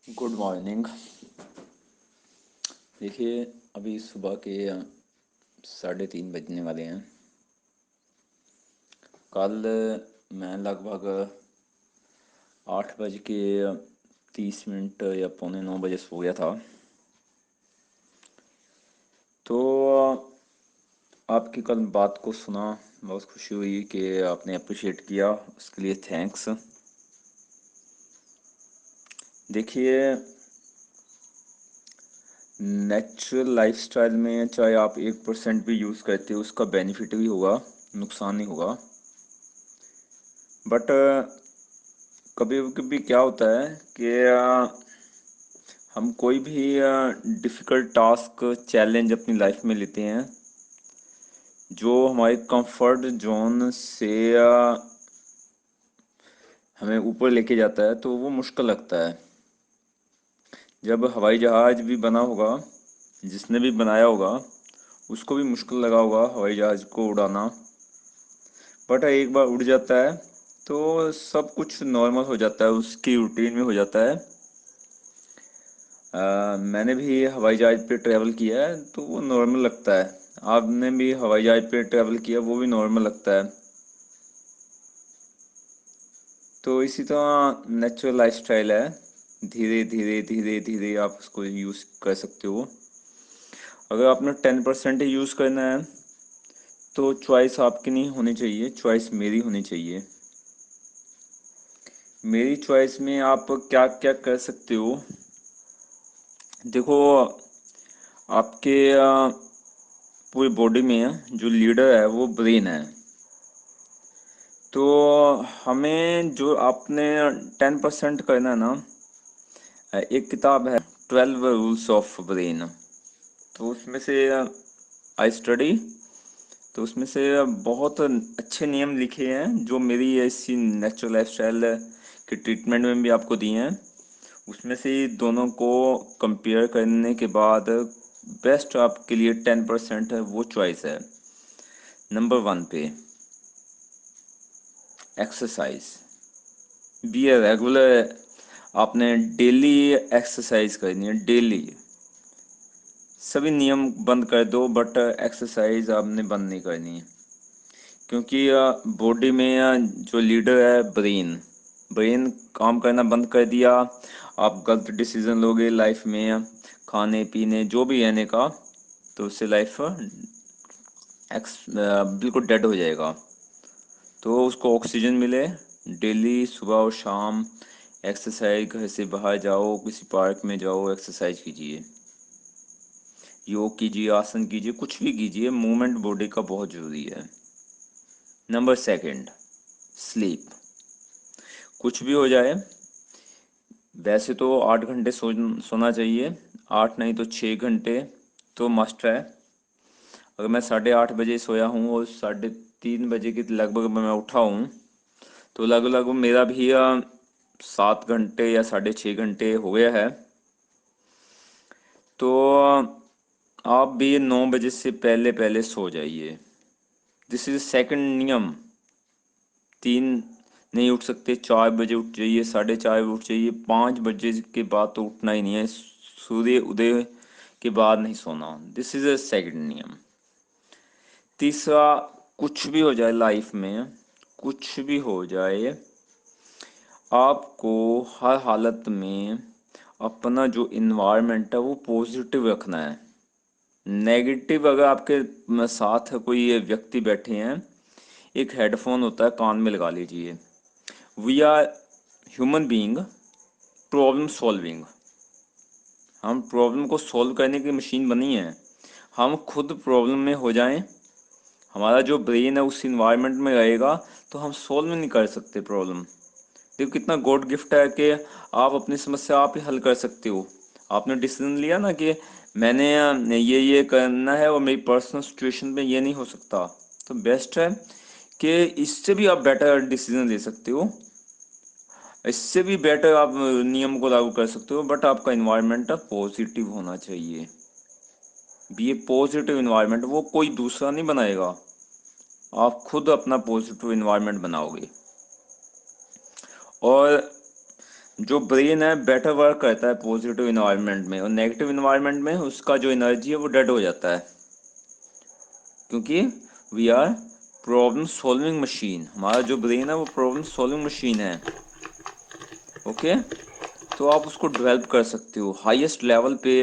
Good morning. देखिए, अभी सुबह के 3:30 बजने वाले हैं। कल मैं लगभग 8:30 या पौने 9 बजे सो गया था। तो आपकी कल बात को सुना, बहुत खुशी हुई कि आपने अप्रिशिएट किया, उसके लिए थैंक्स। देखिए, नेचुरल लाइफस्टाइल में चाहे आप 1% भी यूज़ करते हो, उसका बेनिफिट भी होगा, नुकसान नहीं होगा। बट कभी कभी क्या होता है कि हम कोई भी डिफ़िकल्ट टास्क चैलेंज अपनी लाइफ में लेते हैं जो हमारे कंफर्ट जोन से हमें ऊपर लेके जाता है, तो वो मुश्किल लगता है। जब हवाई जहाज़ भी बना होगा, जिसने भी बनाया होगा उसको भी मुश्किल लगा होगा हवाई जहाज़ को उड़ाना। बट एक बार उड़ जाता है तो सब कुछ नॉर्मल हो जाता है, उसकी रूटीन में हो जाता है। मैंने भी हवाई जहाज पे ट्रैवल किया है तो वो नॉर्मल लगता है। आपने भी हवाई जहाज पे ट्रैवल किया, वो भी नॉर्मल लगता है। तो इसी तरह नेचुरल लाइफस्टाइल है, धीरे धीरे धीरे धीरे आप उसको यूज़ कर सकते हो। अगर आपने 10% ही यूज़ करना है तो चॉइस आपकी नहीं होनी चाहिए, चॉइस मेरी होनी चाहिए। मेरी चॉइस में आप क्या क्या कर सकते हो। देखो, आपके पूरी बॉडी में जो लीडर है वो ब्रेन है। तो हमें जो आपने 10% करना है ना, एक किताब है 12 रूल्स ऑफ ब्रेन। तो उसमें से आई स्टडी, तो उसमें से बहुत अच्छे नियम लिखे हैं जो मेरी ऐसी नेचुरल लाइफस्टाइल के ट्रीटमेंट में भी आपको दिए हैं। उसमें से दोनों को कंपेयर करने के बाद बेस्ट आपके लिए 10% है, वो चॉइस है। नंबर 1 पे एक्सरसाइज, बी ए रेगुलर। आपने डेली एक्सरसाइज करनी है, डेली। सभी नियम बंद कर दो बट एक्सरसाइज आपने बंद नहीं करनी है। क्योंकि बॉडी में जो लीडर है ब्रेन, ब्रेन काम करना बंद कर दिया, आप गलत डिसीजन लोगे लाइफ में, खाने पीने जो भी रहने का, तो उससे लाइफ बिल्कुल डेड हो जाएगा। तो उसको ऑक्सीजन मिले, डेली सुबह और शाम एक्सरसाइज, घर से बाहर जाओ, किसी पार्क में जाओ, एक्सरसाइज कीजिए, योग कीजिए, आसन कीजिए, कुछ भी कीजिए, मूवमेंट बॉडी का बहुत ज़रूरी है। Number second, sleep. कुछ भी हो जाए, वैसे तो 8 घंटे सोना चाहिए, 8 नहीं तो 6 घंटे तो मस्ट है। अगर मैं 8:30 बजे सोया हूँ और 3:30 बजे के लगभग मैं उठा हूँ, तो लगभग मेरा भी 7 घंटे या 6.5 घंटे हो गया है। तो आप भी 9 बजे से पहले पहले सो जाइए। दिस इज सेकंड नियम। 3 नहीं उठ सकते, 4 बजे उठ जाइए, 4:30 उठ जाइए, 5 बजे के बाद तो उठना ही नहीं है, सूर्य उदय के बाद नहीं सोना। दिस इज अ सेकंड नियम। तीसरा, कुछ भी हो जाए लाइफ में, कुछ भी हो जाए, आपको हर हालत में अपना जो इन्वायरमेंट है वो पॉजिटिव रखना है। नेगेटिव, अगर आपके साथ कोई व्यक्ति बैठे हैं, एक हेडफोन होता है, कान में लगा लीजिए। We are human being problem solving. हम प्रॉब्लम को सॉल्व करने की मशीन बनी है। हम खुद प्रॉब्लम में हो जाएं, हमारा जो ब्रेन है उस इन्वायरमेंट में रहेगा, तो हम सॉल्व नहीं कर सकते प्रॉब्लम। देखो कितना गॉड गिफ्ट है कि आप अपनी समस्या आप ही हल कर सकते हो। आपने डिसीजन लिया ना कि मैंने ये करना है और मेरी पर्सनल सिचुएशन में ये नहीं हो सकता, तो बेस्ट है कि इससे भी आप बेटर डिसीजन ले सकते हो, इससे भी बेटर आप नियम को लागू कर सकते हो। बट आपका इन्वायरमेंट पॉजिटिव होना चाहिए। बी ए पॉजिटिव इन्वायरमेंट, वो कोई दूसरा नहीं बनाएगा, आप खुद अपना पॉजिटिव इन्वायरमेंट बनाओगे। और जो ब्रेन है बेटर वर्क करता है पॉजिटिव इन्वायरमेंट में, और नेगेटिव इन्वायरमेंट में उसका जो एनर्जी है वो डेड हो जाता है, क्योंकि we are problem solving machine. हमारा जो ब्रेन है वो प्रॉब्लम सॉल्विंग मशीन है। ओके, तो आप उसको डेवलप कर सकते हो हाईएस्ट लेवल पे,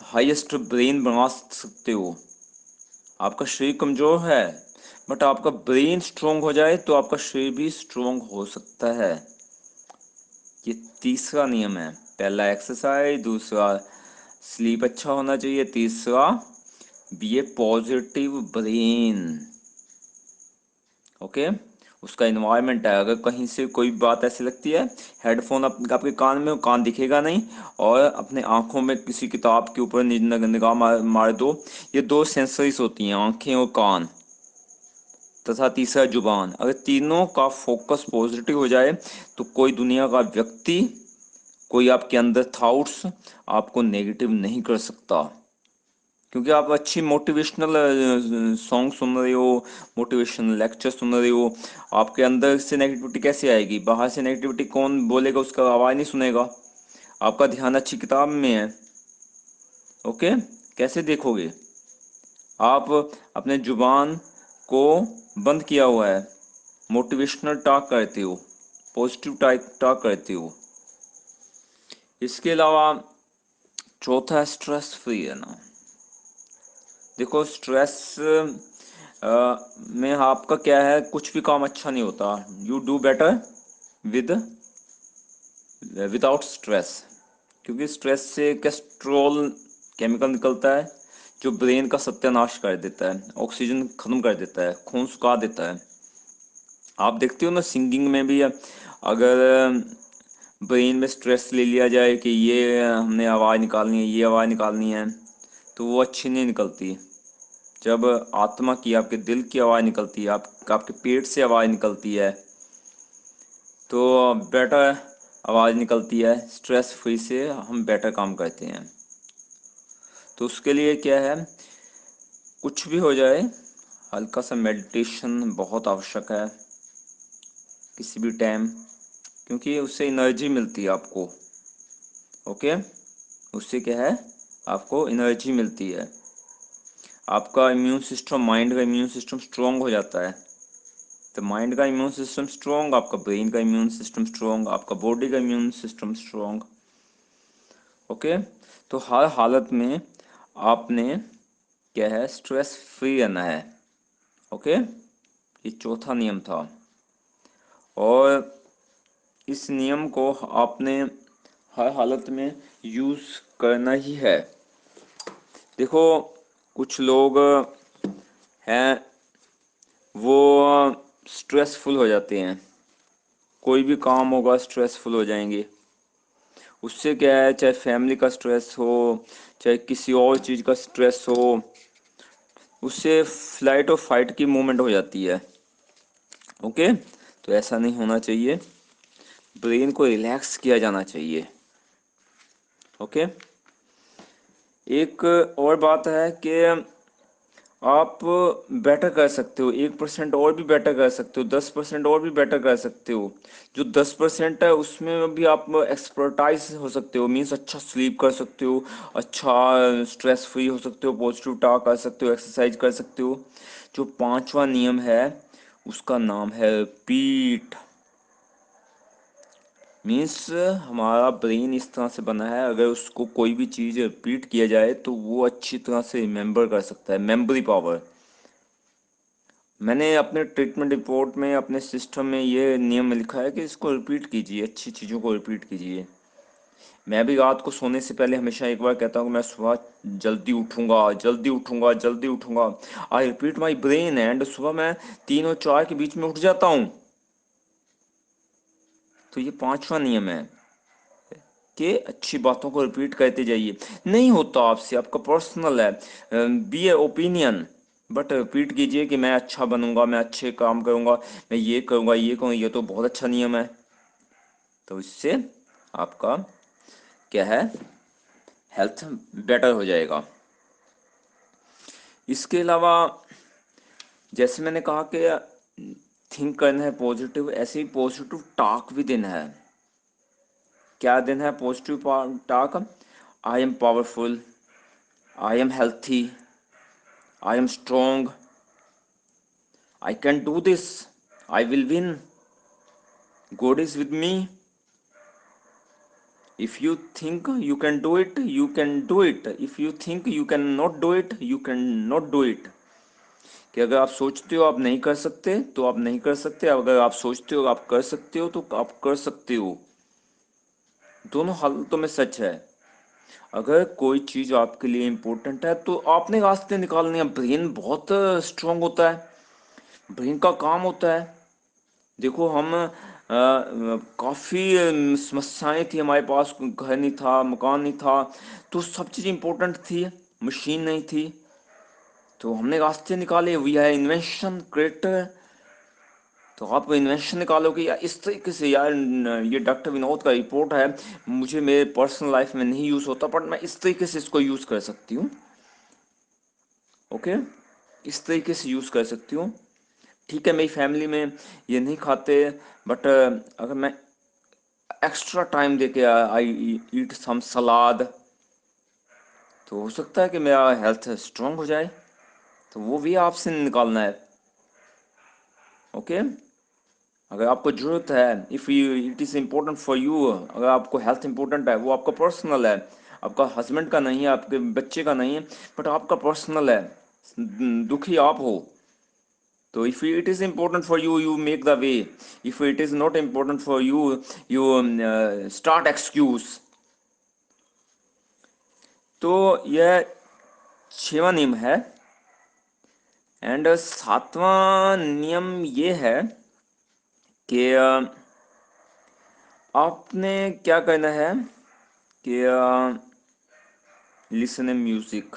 हाईएस्ट ब्रेन बना सकते हो। आपका शरीर कमजोर है, बट आपका ब्रेन स्ट्रोंग हो जाए तो आपका शरीर भी स्ट्रोंग हो सकता है। ये तीसरा नियम है। पहला एक्सरसाइज, दूसरा स्लीप अच्छा होना चाहिए, तीसरा बी ए पॉजिटिव ब्रेन। ओके, उसका इन्वायरमेंट है। अगर कहीं से कोई बात ऐसी लगती है, हेडफोन आपके कान में, कान दिखेगा नहीं, और अपने आंखों में किसी किताब के ऊपर निगाह मार दो। ये दो सेंसरीज होती हैं, आंखें और कान, तथा तीसरा जुबान। अगर तीनों का फोकस पॉजिटिव हो जाए तो कोई दुनिया का व्यक्ति, कोई आपके अंदर थॉट्स आपको नेगेटिव नहीं कर सकता। क्योंकि आप अच्छी मोटिवेशनल सॉन्ग सुन रहे हो, मोटिवेशनल लेक्चर सुन रहे हो, आपके अंदर से नेगेटिविटी कैसे आएगी? बाहर से नेगेटिविटी कौन बोलेगा? उसका आवाज़ नहीं सुनेगा। आपका ध्यान अच्छी किताब में है। ओके, कैसे देखोगे? आप अपने जुबान को बंद किया हुआ है, मोटिवेशनल टॉक करते हो, पॉजिटिव टॉक करते हो। इसके अलावा चौथा स्ट्रेस फ्री है ना। देखो, स्ट्रेस में आपका क्या है, कुछ भी काम अच्छा नहीं होता। You do better with without stress, क्योंकि स्ट्रेस से कैस्ट्रोल केमिकल निकलता है जो ब्रेन का सत्यानाश कर देता है, ऑक्सीजन खत्म कर देता है, खून सुखा देता है। आप देखते हो ना, सिंगिंग में भी अगर ब्रेन में स्ट्रेस ले लिया जाए कि ये हमने आवाज़ निकालनी है, ये आवाज़ निकालनी है, तो वो अच्छी नहीं निकलती। जब आत्मा की, आपके दिल की आवाज़ निकलती है, आपके पेट से आवाज़ निकलती है, तो बेटर आवाज़ निकलती है। स्ट्रेस फ्री से हम बेटर काम करते हैं। तो उसके लिए क्या है, कुछ भी हो जाए, हल्का सा मेडिटेशन बहुत आवश्यक है किसी भी टाइम, क्योंकि उससे एनर्जी मिलती है आपको। ओके, उससे क्या है, आपको एनर्जी मिलती है। आपका इम्यून सिस्टम, माइंड का इम्यून सिस्टम स्ट्रांग हो जाता है। तो माइंड का इम्यून सिस्टम स्ट्रांग, आपका ब्रेन का इम्यून सिस्टम स्ट्रांग, आपका बॉडी का इम्यून सिस्टम स्ट्रांग। ओके, तो हर हालत में आपने क्या है, स्ट्रेस फ्री रहना है। ओके, ये चौथा नियम था, और इस नियम को आपने हर हालत में यूज करना ही है। देखो, कुछ लोग हैं वो स्ट्रेसफुल हो जाते हैं, कोई भी काम होगा स्ट्रेसफुल हो जाएंगे। उससे क्या है, चाहे फैमिली का स्ट्रेस हो, चाहे किसी और चीज़ का स्ट्रेस हो, उससे फ्लाइट और फाइट की मूवमेंट हो जाती है। ओके, तो ऐसा नहीं होना चाहिए, ब्रेन को रिलैक्स किया जाना चाहिए। ओके, एक और बात है कि आप बेटर कर सकते हो, 1% और भी बेटर कर सकते हो, 10% और भी बेटर कर सकते हो। जो 10% है उसमें भी आप एक्सपर्टाइज हो सकते हो, मीन्स अच्छा स्लीप कर सकते हो, अच्छा स्ट्रेस फ्री हो सकते हो, पॉजिटिव टॉक कर सकते हो, एक्सरसाइज कर सकते हो। जो पांचवा नियम है उसका नाम है रिपीट। मीन्स हमारा ब्रेन इस तरह से बना है, अगर उसको कोई भी चीज़ रिपीट किया जाए तो वो अच्छी तरह से रिमेम्बर कर सकता है, मेमोरी पावर। मैंने अपने ट्रीटमेंट रिपोर्ट में, अपने सिस्टम में ये नियम लिखा है कि इसको रिपीट कीजिए, अच्छी चीज़ों को रिपीट कीजिए। मैं भी रात को सोने से पहले हमेशा एक बार कहता हूँ, मैं सुबह जल्दी उठूंगा, जल्दी उठूंगा, जल्दी उठूंगा। I repeat my brain, and सुबह मैं 3 और 4 के बीच में उठ जाता हूँ। तो ये पांचवा नियम है कि अच्छी बातों को रिपीट करते जाइए। नहीं होता आपसे, आपका पर्सनल है, be a opinion, but repeat कीजिए कि मैं अच्छा बनूंगा, मैं अच्छे काम करूंगा, मैं ये करूंगा, ये करूंगा। ये तो बहुत अच्छा नियम है। तो इससे आपका क्या है, हेल्थ बेटर हो जाएगा। इसके अलावा जैसे मैंने कहा कि थिंक करना है पॉजिटिव, ऐसे ही पॉजिटिव टॉक भी देना है। क्या देना है positive talk? I am powerful, I am healthy, I am strong, I can do this, I will win, God is with me, if you think you can do it, you can do it, if you think you cannot do it, you cannot do it। कि अगर आप सोचते हो आप नहीं कर सकते तो आप नहीं कर सकते, अगर आप सोचते हो आप कर सकते हो तो आप कर सकते हो। दोनों हालतों में सच है। अगर कोई चीज आपके लिए इम्पोर्टेंट है तो आपने रास्ते निकालने हैं। ब्रेन बहुत स्ट्रांग होता है, ब्रेन का काम होता है। देखो हम काफी समस्याएं थी हमारे पास, घर नहीं था, मकान नहीं था, तो सब चीज इम्पोर्टेंट थी, मशीन नहीं थी, तो हमने रास्ते निकाले। वी है इन्वेंशन क्रिएटर। तो आप इन्वेंशन निकालोगे या इस तरीके से, यार ये डॉक्टर विनोद का रिपोर्ट है, मुझे मेरे पर्सनल लाइफ में नहीं यूज होता, बट मैं इस तरीके से इसको यूज कर सकती हूँ। ओके, इस तरीके से यूज कर सकती हूँ। ठीक है, मेरी फैमिली में ये नहीं खाते, बट अगर मैं एक्स्ट्रा टाइम देके आई ईट सम सलाद, तो हो सकता है कि मेरा हेल्थ स्ट्रांग हो जाए। तो वो भी आपसे निकालना है। ओके, अगर आपको जरूरत है, if you it is important for you, अगर आपको हेल्थ इंपॉर्टेंट है, वो आपका पर्सनल है, आपका हस्बैंड का नहीं है, आपके बच्चे का नहीं है, बट आपका पर्सनल है, दुखी आप हो, तो if it is important for you, you make the way. If it is not important for you, you start excuse. तो यह 6वां नियम है। एंड 7वां नियम ये है कि आपने क्या करना है कि लिसन म्यूजिक,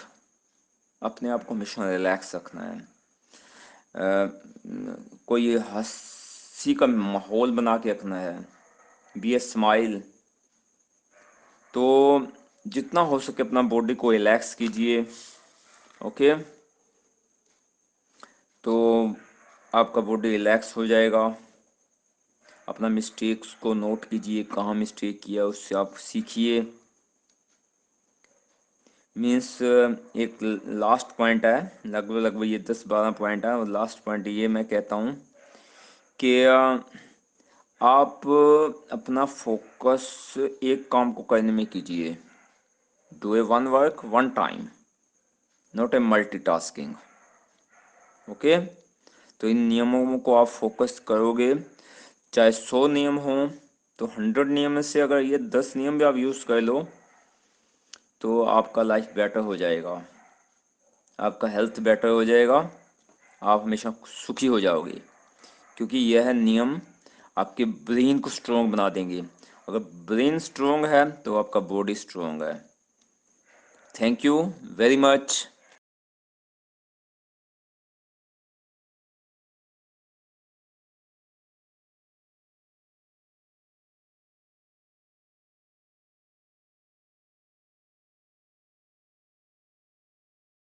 अपने आप को हमेशा रिलैक्स रखना है। कोई हंसी का माहौल बना के रखना है, बी ए स्माइल। तो जितना हो सके अपना बॉडी को रिलैक्स कीजिए। ओके, तो आपका बॉडी रिलैक्स हो जाएगा। अपना मिस्टेक्स को नोट कीजिए, कहाँ मिस्टेक किया उससे आप सीखिए। मीन्स एक लास्ट पॉइंट है, लगभग ये 10-12 पॉइंट है, और लास्ट पॉइंट ये मैं कहता हूँ कि आप अपना फोकस एक काम को करने में कीजिए। Do a one work one time, not a multitasking. Okay, तो इन नियमों को आप फोकस करोगे, चाहे 100 नियम हो, तो 100 नियम में से अगर ये 10 नियम भी आप यूज कर लो तो आपका लाइफ बेटर हो जाएगा, आपका हेल्थ बेटर हो जाएगा, आप हमेशा सुखी हो जाओगे, क्योंकि यह नियम आपके ब्रेन को स्ट्रोंग बना देंगे। अगर ब्रेन स्ट्रोंग है तो आपका बॉडी स्ट्रोंग है। Thank you very much.